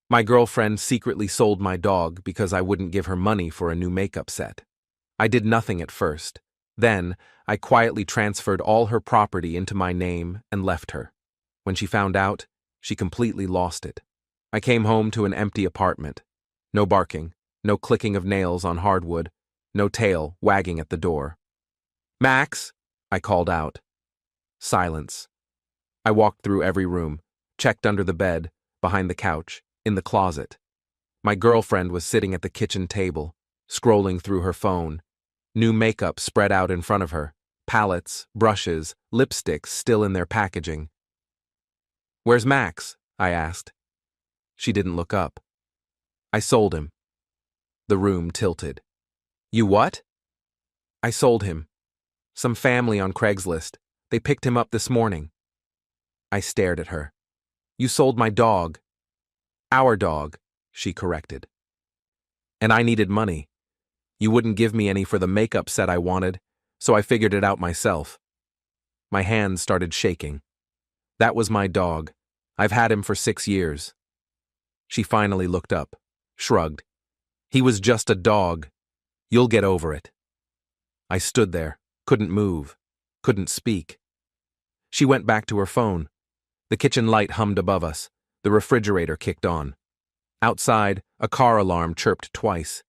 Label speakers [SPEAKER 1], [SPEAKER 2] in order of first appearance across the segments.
[SPEAKER 1] My girlfriend secretly sold my dog because I wouldn't give her money for a new makeup set. I did nothing at first. Then, I quietly transferred all her property into my name and left her. When she found out, she completely lost it. I came home to an empty apartment. No barking, no clicking of nails on hardwood, no tail wagging at the door. "Max!" I called out. Silence. I walked through every room, checked under the bed, behind the couch, in the closet. My girlfriend was sitting at the kitchen table, scrolling through her phone. New makeup spread out in front of her, palettes, brushes, lipsticks still in their packaging. "Where's Max?" I asked. She didn't look up. "I sold him." The room tilted. "You what?" "I sold him. Some family on Craigslist. They picked him up this morning." I stared at her. "You sold my dog." "Our dog," she corrected. "And I needed money. You wouldn't give me any for the makeup set I wanted, so I figured it out myself." My hands started shaking. "That was my dog. I've had him for 6 years." She finally looked up, shrugged. "He was just a dog. You'll get over it." I stood there, couldn't move, couldn't speak. She went back to her phone. The kitchen light hummed above us. The refrigerator kicked on. Outside, a car alarm chirped twice.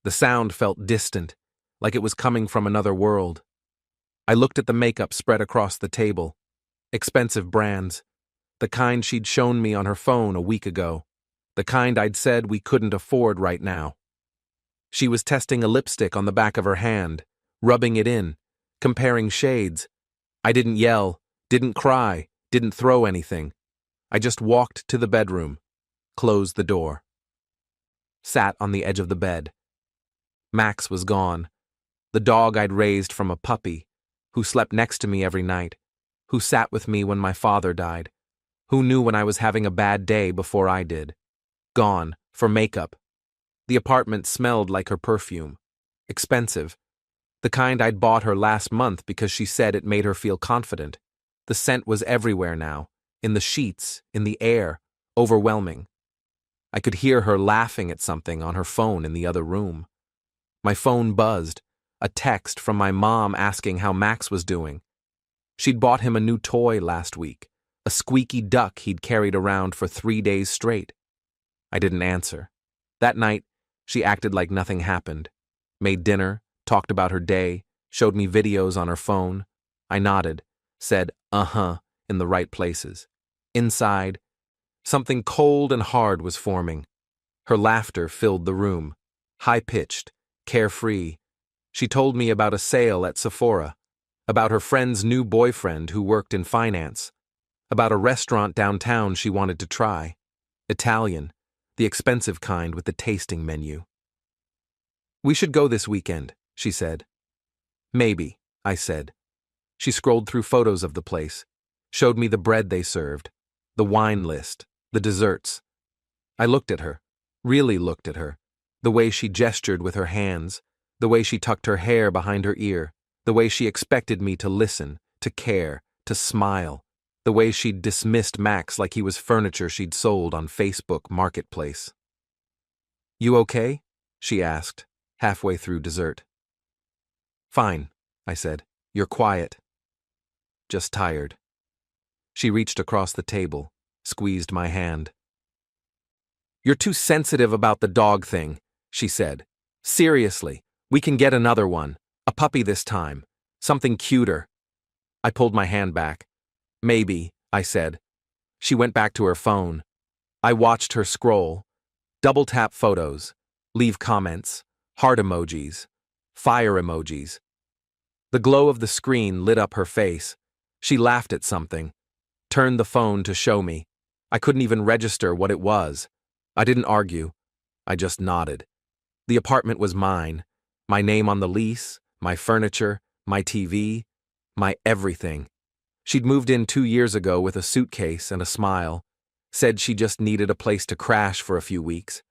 [SPEAKER 1] The sound felt distant, like it was coming from another world. I looked at the makeup spread across the table. Expensive brands. The kind she'd shown me on her phone a week ago. The kind I'd said we couldn't afford right now. She was testing a lipstick on the back of her hand, rubbing it in, comparing shades. I didn't yell, didn't cry, didn't throw anything. I just walked to the bedroom, closed the door. Sat on the edge of the bed. Max was gone. The dog I'd raised from a puppy, who slept next to me every night, who sat with me when my father died, who knew when I was having a bad day before I did. Gone, for makeup. The apartment smelled like her perfume. Expensive. The kind I'd bought her last month because she said it made her feel confident. The scent was everywhere now, in the sheets, in the air, overwhelming. I could hear her laughing at something on her phone in the other room. My phone buzzed, a text from my mom asking how Max was doing. She'd bought him a new toy last week, a squeaky duck he'd carried around for 3 days straight. I didn't answer. That night, she acted like nothing happened. Made dinner, talked about her day, showed me videos on her phone. I nodded, said "uh-huh" in the right places. Inside, something cold and hard was forming. Her laughter filled the room, high-pitched, carefree. She told me about a sale at Sephora, about her friend's new boyfriend who worked in finance, about a restaurant downtown she wanted to try. Italian, the expensive kind with the tasting menu. "We should go this weekend," she said. "Maybe," I said. She scrolled through photos of the place, showed me the bread they served, the wine list, the desserts. I looked at her, really looked at her, the way she gestured with her hands, the way she tucked her hair behind her ear, the way she expected me to listen, to care, to smile, the way she'd dismissed Max like he was furniture she'd sold on Facebook Marketplace. "You okay?" she asked, halfway through dessert. "Fine," I said. "You're quiet." "Just tired." She reached across the table, squeezed my hand. "You're too sensitive about the dog thing," she said. "Seriously, we can get another one, a puppy this time, something cuter." I pulled my hand back. "Maybe," I said. She went back to her phone. I watched her scroll, double-tap photos, leave comments, heart emojis, fire emojis. The glow of the screen lit up her face. She laughed at something, turned the phone to show me. I couldn't even register what it was. I didn't argue. I just nodded. The apartment was mine. My name on the lease, my furniture, my TV, my everything. She'd moved in 2 years ago with a suitcase and a smile. Said she just needed a place to crash for a few weeks.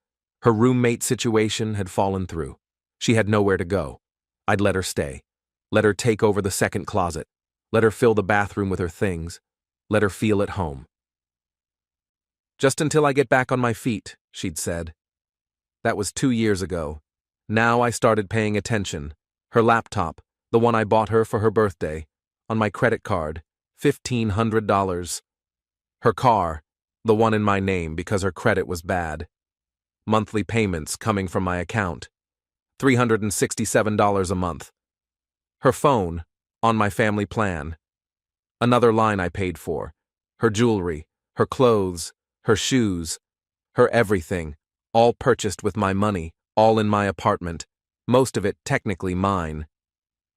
[SPEAKER 1] Her roommate situation had fallen through. She had nowhere to go. I'd let her stay. Let her take over the second closet. Let her fill the bathroom with her things. Let her feel at home. "Just until I get back on my feet," she'd said. That was 2 years ago. Now I started paying attention. Her laptop, the one I bought her for her birthday, on my credit card, $1,500. Her car, the one in my name because her credit was bad. Monthly payments coming from my account, $367 a month. Her phone, on my family plan. Another line I paid for. Her jewelry, her clothes, her shoes, her everything, all purchased with my money, all in my apartment, most of it technically mine.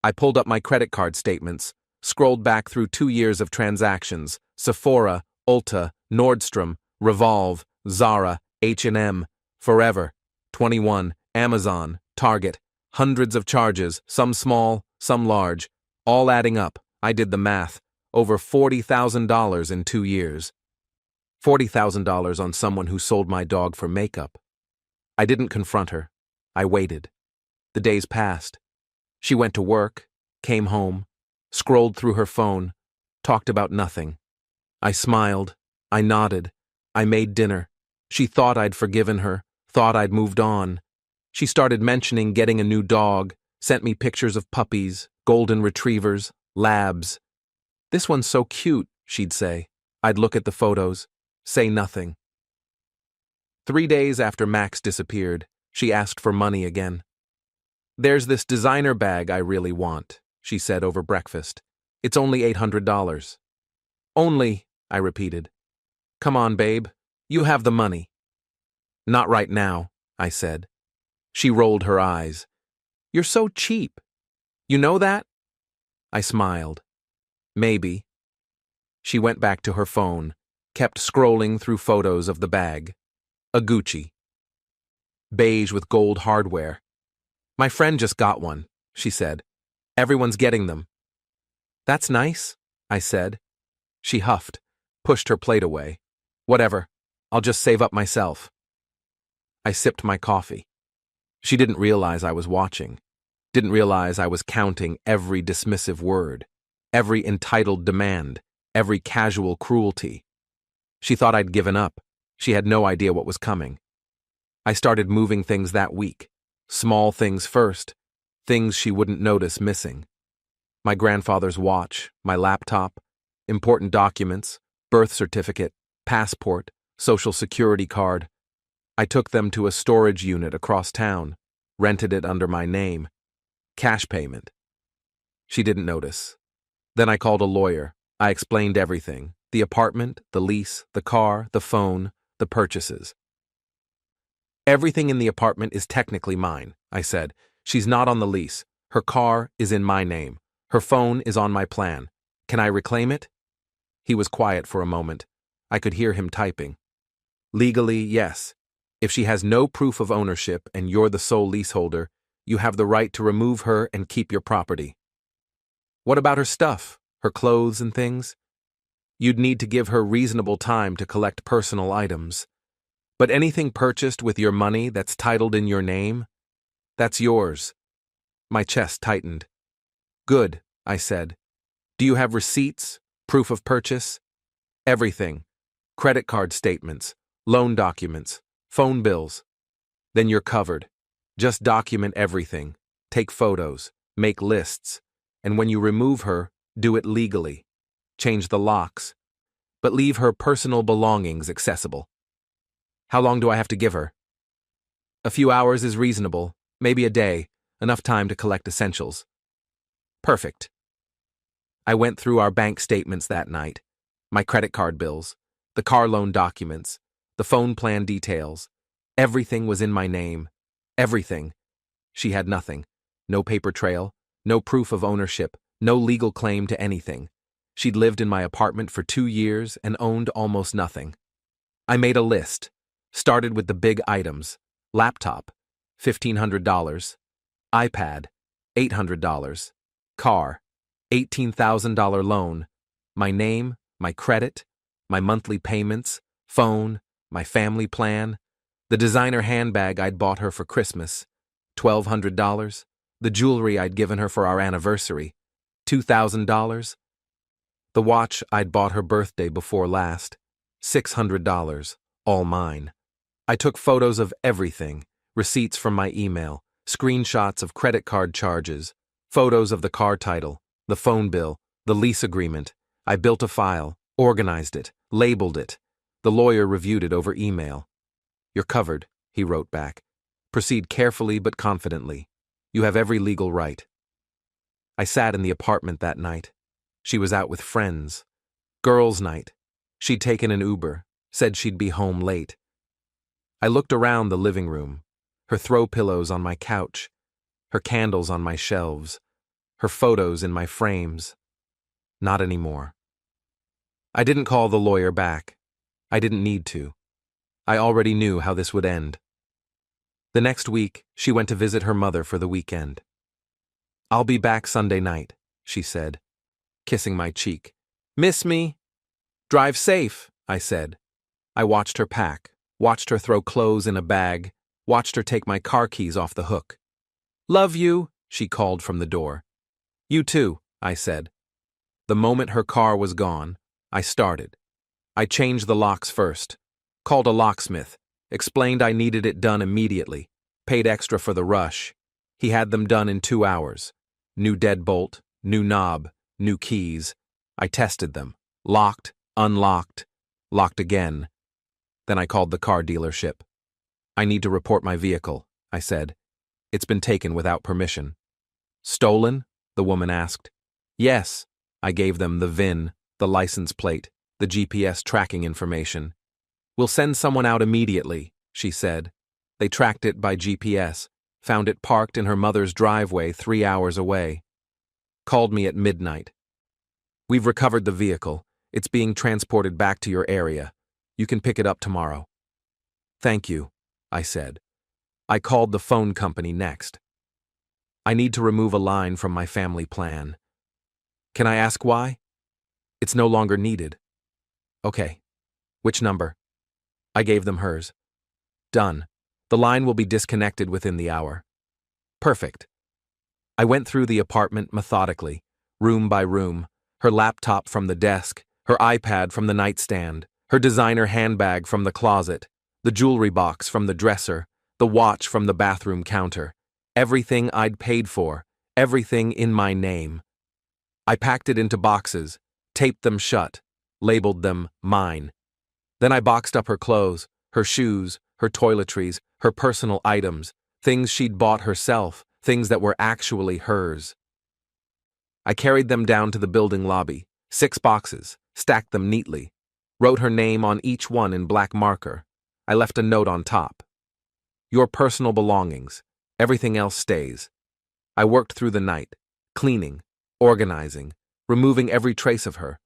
[SPEAKER 1] I pulled up my credit card statements, scrolled back through 2 years of transactions: Sephora, Ulta, Nordstrom, Revolve, Zara, H&M, Forever, 21, Amazon, Target, hundreds of charges, some small, some large, all adding up. I did the math. Over $40,000 in 2 years. $40,000 on someone who sold my dog for makeup. I didn't confront her. I waited. The days passed. She went to work, came home, scrolled through her phone, talked about nothing. I smiled. I nodded. I made dinner. She thought I'd forgiven her, thought I'd moved on. She started mentioning getting a new dog, sent me pictures of puppies, golden retrievers, labs. "This one's so cute," she'd say. I'd look at the photos, say nothing. 3 days after Max disappeared, she asked for money again. "There's this designer bag I really want," she said over breakfast. "It's only $800. "Only," I repeated. "Come on, babe. You have the money." "Not right now," I said. She rolled her eyes. "You're so cheap. You know that?" I smiled. "Maybe." She went back to her phone, kept scrolling through photos of the bag. A Gucci. Beige with gold hardware. "My friend just got one," she said. "Everyone's getting them." "That's nice," I said. She huffed, pushed her plate away. "Whatever. I'll just save up myself." I sipped my coffee. She didn't realize I was watching. Didn't realize I was counting every dismissive word, every entitled demand, every casual cruelty. She thought I'd given up. She had no idea what was coming. I started moving things that week. Small things first, things she wouldn't notice missing. My grandfather's watch, my laptop, important documents, birth certificate, passport, social security card. I took them to a storage unit across town, rented it under my name. Cash payment. She didn't notice. Then I called a lawyer. I explained everything: the apartment, the lease, the car, the phone, the purchases. "Everything in the apartment is technically mine," I said. "She's not on the lease. Her car is in my name. Her phone is on my plan. Can I reclaim it?" He was quiet for a moment. I could hear him typing. "Legally, yes. If she has no proof of ownership and you're the sole leaseholder, you have the right to remove her and keep your property." "What about her stuff, her clothes and things?" "You'd need to give her reasonable time to collect personal items. But anything purchased with your money that's titled in your name, that's yours." My chest tightened. "Good," I said. "Do you have receipts, proof of purchase?" "Everything. Credit card statements, loan documents, phone bills." "Then you're covered. Just document everything. Take photos, make lists, and when you remove her, do it legally. Change the locks, but leave her personal belongings accessible." "How long do I have to give her?" "A few hours is reasonable, maybe a day, enough time to collect essentials." "Perfect." I went through our bank statements that night, my credit card bills, the car loan documents, the phone plan details. Everything was in my name. Everything. She had nothing. No paper trail, no proof of ownership, no legal claim to anything. She'd lived in my apartment for 2 years and owned almost nothing. I made a list. Started with the big items: laptop, $1,500, iPad, $800, car, $18,000 loan, my name, my credit, my monthly payments, phone, my family plan, the designer handbag I'd bought her for Christmas, $1,200, the jewelry I'd given her for our anniversary, $2,000, the watch I'd bought her birthday before last, $600, all mine. I took photos of everything, receipts from my email, screenshots of credit card charges, photos of the car title, the phone bill, the lease agreement. I built a file, organized it, labeled it. The lawyer reviewed it over email. "You're covered," he wrote back. "Proceed carefully but confidently. You have every legal right." I sat in the apartment that night. She was out with friends. Girls' night. She'd taken an Uber, said she'd be home late. I looked around the living room, her throw pillows on my couch, her candles on my shelves, her photos in my frames. Not anymore. I didn't call the lawyer back. I didn't need to. I already knew how this would end. The next week, she went to visit her mother for the weekend. "I'll be back Sunday night," she said, kissing my cheek. "Miss me?" "Drive safe," I said. I watched her pack, watched her throw clothes in a bag, watched her take my car keys off the hook. "Love you," she called from the door. "You too," I said. The moment her car was gone, I started. I changed the locks first, called a locksmith, explained I needed it done immediately, paid extra for the rush. He had them done in 2 hours. New deadbolt, new knob, new keys. I tested them, locked, unlocked, locked again. Then I called the car dealership. "I need to report my vehicle," I said. "It's been taken without permission." "Stolen?" the woman asked. "Yes." I gave them the VIN, the license plate, the GPS tracking information. "We'll send someone out immediately," she said. They tracked it by GPS, found it parked in her mother's driveway 3 hours away. Called me at midnight. "We've recovered the vehicle. It's being transported back to your area. You can pick it up tomorrow." "Thank you," I said. I called the phone company next. "I need to remove a line from my family plan." "Can I ask why?" "It's no longer needed." "Okay. Which number?" I gave them hers. "Done. The line will be disconnected within the hour." "Perfect." I went through the apartment methodically, room by room, her laptop from the desk, her iPad from the nightstand, her designer handbag from the closet, the jewelry box from the dresser, the watch from the bathroom counter. Everything I'd paid for, everything in my name. I packed it into boxes, taped them shut, labeled them mine. Then I boxed up her clothes, her shoes, her toiletries, her personal items, things she'd bought herself, things that were actually hers. I carried them down to the building lobby, 6 boxes, stacked them neatly, wrote her name on each one in black marker. I left a note on top. "Your personal belongings. Everything else stays." I worked through the night, cleaning, organizing, removing every trace of her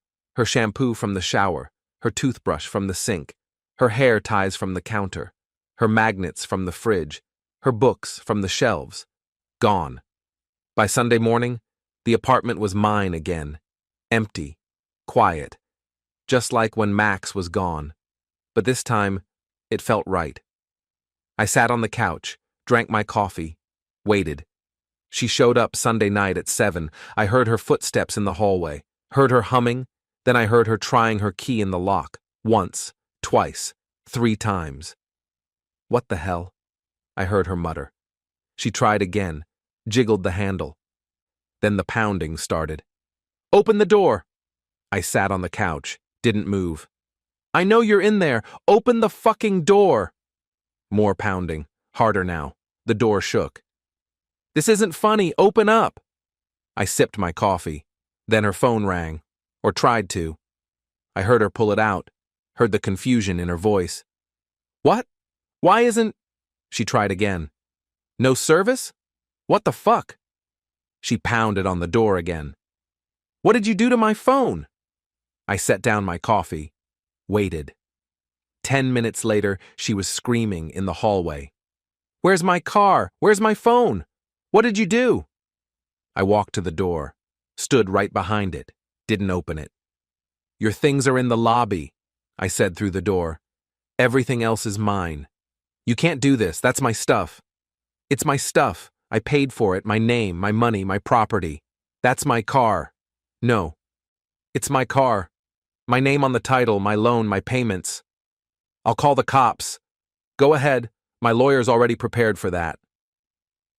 [SPEAKER 1] shampoo from the shower, her toothbrush from the sink, her hair ties from the counter, her magnets from the fridge, her books from the shelves. Gone. By Sunday morning, the apartment was mine again, empty, quiet, just like when Max was gone. But this time, it felt right. I sat on the couch, drank my coffee, waited. She showed up Sunday night at 7. I heard her footsteps in the hallway, heard her humming, then I heard her trying her key in the lock, once, twice, 3 times. "What the hell?" I heard her mutter. She tried again, jiggled the handle. Then the pounding started. "Open the door!" I sat on the couch, didn't move. "I know you're in there! Open the fucking door!" More pounding, harder now. The door shook. "This isn't funny! Open up!" I sipped my coffee. Then her phone rang. Or tried to. I heard her pull it out, heard the confusion in her voice. "What? Why isn't—" She tried again. "No service? What the fuck?" She pounded on the door again. "What did you do to my phone?" I set down my coffee, waited. 10 minutes later, she was screaming in the hallway. "Where's my car? Where's my phone? What did you do?" I walked to the door, stood right behind it, didn't open it. "Your things are in the lobby," I said through the door. "Everything else is mine. You can't do this, that's my stuff." "It's my stuff. I paid for it, my name, my money, my property. That's my car." "No. It's my car. My name on the title, my loan, my payments. I'll call the cops." Go ahead. My lawyer's already prepared for that.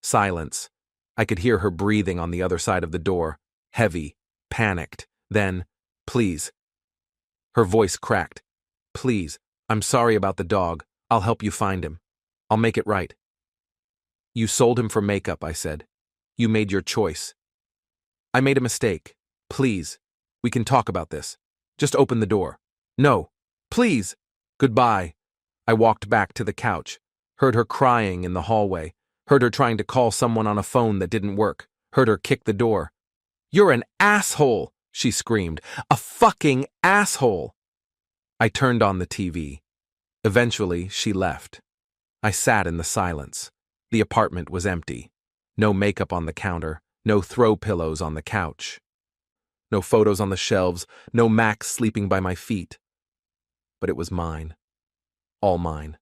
[SPEAKER 1] Silence. I could hear her breathing on the other side of the door, heavy, panicked. Then, please. Her voice cracked. Please, I'm sorry about the dog. I'll help you find him. I'll make it right. You sold him for makeup, I said. You made your choice. I made a mistake. Please. We can talk about this. Just open the door. No. Please. Goodbye. I walked back to the couch, heard her crying in the hallway, heard her trying to call someone on a phone that didn't work, heard her kick the door. You're an asshole, she screamed. A fucking asshole. I turned on the TV. Eventually, she left. I sat in the silence. The apartment was empty. No makeup on the counter, no throw pillows on the couch. No photos on the shelves, no Max sleeping by my feet. But it was mine. All mine.